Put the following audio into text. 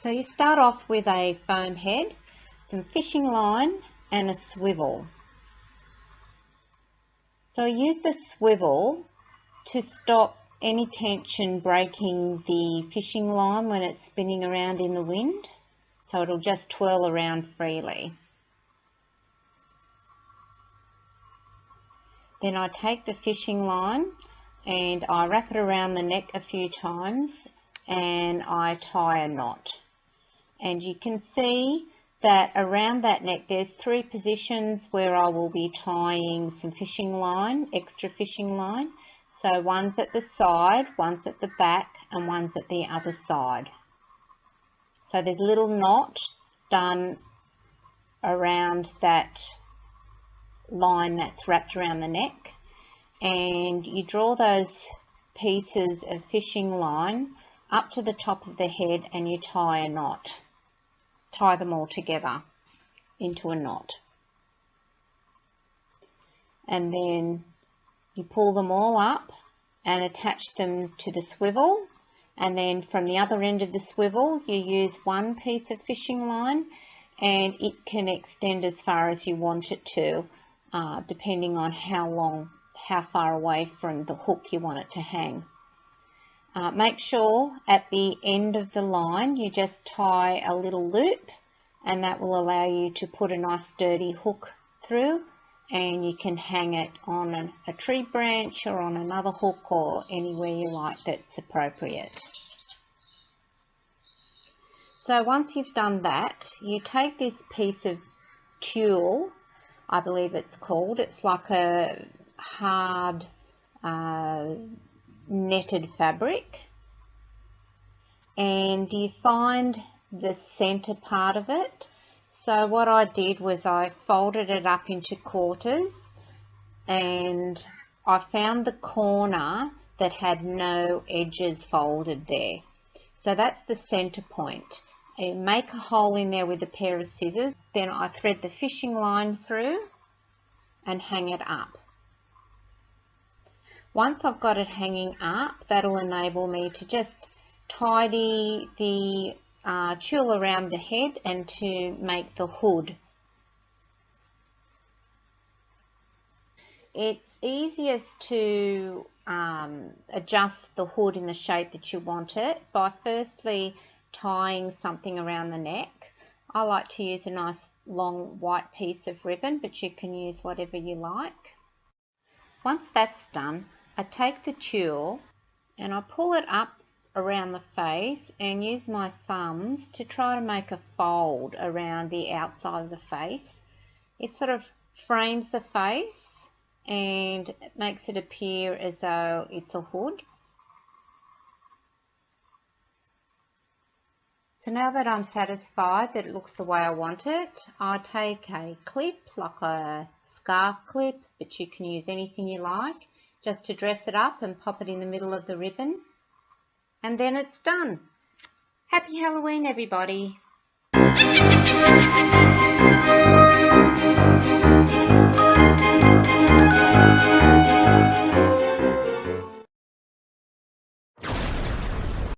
So you start off with a foam head, some fishing line and a swivel. So use the swivel to stop any tension breaking the fishing line when it's spinning around in the wind, so it'll just twirl around freely. Then I take the fishing line and I wrap it around the neck a few times and I tie a knot. And you can see that around that neck there's 3 positions where I will be tying some fishing line, extra fishing line. So one's at the side, one's at the back and one's at the other side. So there's a little knot done around that line that's wrapped around the neck, and you draw those pieces of fishing line up to the top of the head and you tie a knot. Tie them all together into a knot. And then you pull them all up and attach them to the swivel, and then from the other end of the swivel you use one piece of fishing line and it can extend as far as you want it to, depending on how far away from the hook you want it to hang. Make sure at the end of the line you just tie a little loop, and that will allow you to put a nice sturdy hook through, and you can hang it on a tree branch or on another hook or anywhere you like that's appropriate. So once you've done that, you take this piece of tulle, I believe it's called, it's like a hard netted fabric, and you find the center part of it. So what I did was I folded it up into quarters and I found the corner that had no edges folded there. So that's the center point. You make a hole in there with a pair of scissors, then I thread the fishing line through and hang it up. Once I've got it hanging up, that'll enable me to just tidy the tulle around the head and to make the hood. It's easiest to adjust the hood in the shape that you want it by firstly tying something around the neck. I like to use a nice long white piece of ribbon, but you can use whatever you like. Once that's done, I take the tulle and I pull it up around the face and use my thumbs to try to make a fold around the outside of the face. It sort of frames the face and it makes it appear as though it's a hood. So now that I'm satisfied that it looks the way I want it, I take a clip, like a scarf clip, but you can use anything you like, just to dress it up and pop it in the middle of the ribbon. And then it's done. Happy Halloween, everybody.